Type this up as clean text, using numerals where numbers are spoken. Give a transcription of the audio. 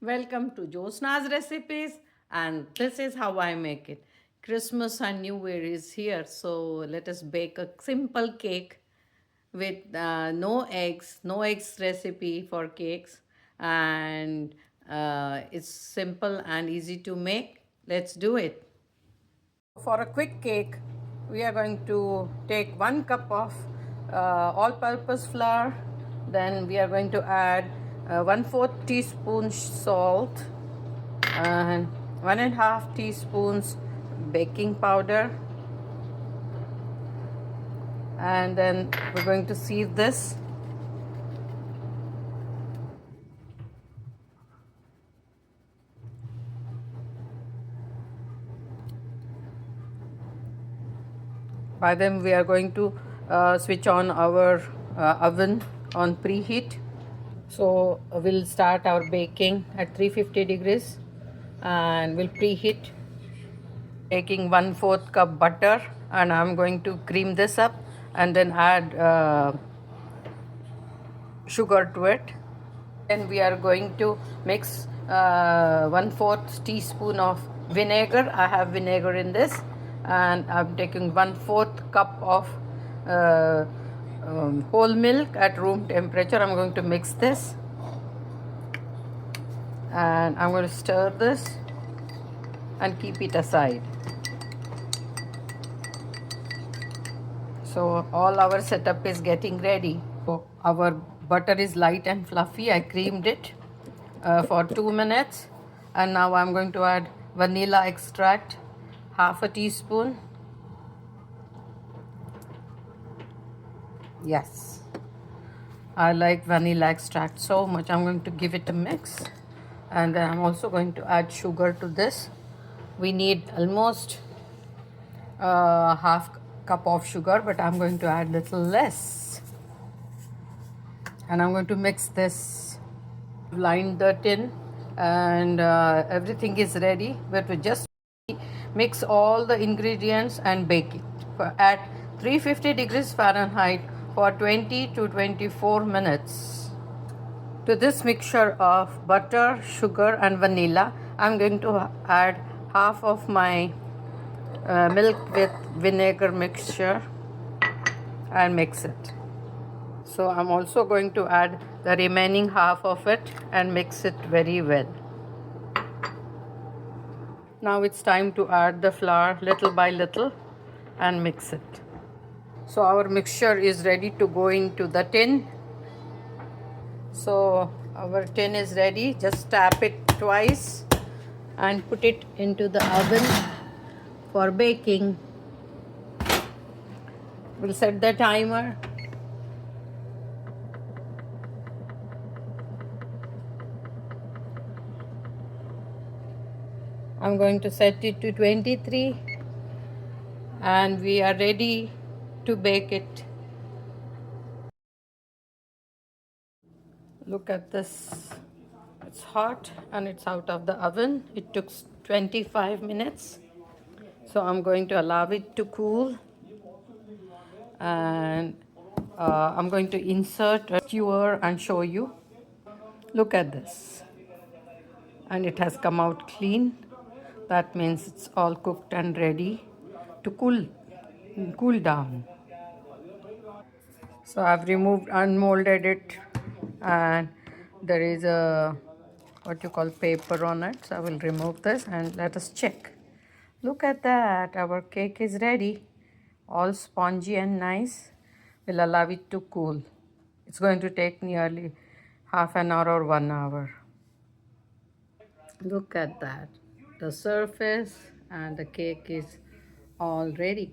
Welcome to Josna's Recipes, and this is how I make it. Christmas and New Year is here, so let us bake a simple cake with no eggs, no eggs recipe for cakes, and it's simple and easy to make. Let's do it. For a quick cake, we are going to take 1 cup of all-purpose flour. Then we are going to add 1/4 teaspoon salt and 1.5 teaspoons baking powder. And then we're going to sieve this. By then we are going to switch on our oven on preheat. So we'll start our baking at 350 degrees and we'll preheat. Taking 1/4 cup butter, and I'm going to cream this up and then add sugar to it. Then we are going to mix 1/4 teaspoon of vinegar. I have vinegar in this, and I'm taking 1/4 cup of whole milk at room temperature. I'm going to mix this, and I'm going to stir this and keep it aside. So all our setup is getting ready. So our butter is light and fluffy. I creamed it for 2 minutes, and now I'm going to add vanilla extract, half a teaspoon. Yes, I like vanilla extract so much. I'm going to give it a mix, and then I'm also going to add sugar to this. We need almost half cup of sugar, but I'm going to add little less, and I'm going to mix this. Line the tin, and everything is ready. We have to just mix all the ingredients and bake it at 350 degrees Fahrenheit for 20 to 24 minutes. To this mixture of butter, sugar and vanilla, I'm going to add half of my milk with vinegar mixture and mix it. So I'm also going to add the remaining half of it and mix it very well. Now it's time to add the flour little by little and mix it. So our mixture is ready to go into the tin. So our tin is ready. Just tap it twice and put it into the oven for baking. We'll set the timer. I'm going to set it to 23, and we are ready to bake it. Look at this. It's hot and it's out of the oven. It took 25 minutes. So I'm going to allow it to cool, and I'm going to insert a skewer and show you. Look at this. And it has come out clean. That means it's all cooked and ready to cool down. So I've removed, unmolded it, and there is a what you call paper on it. So I will remove this and let us check. Look at that, our cake is ready, all spongy and nice. We'll allow it to cool. It's going to take nearly half an hour or 1 hour. Look at that, the surface and the cake is all ready.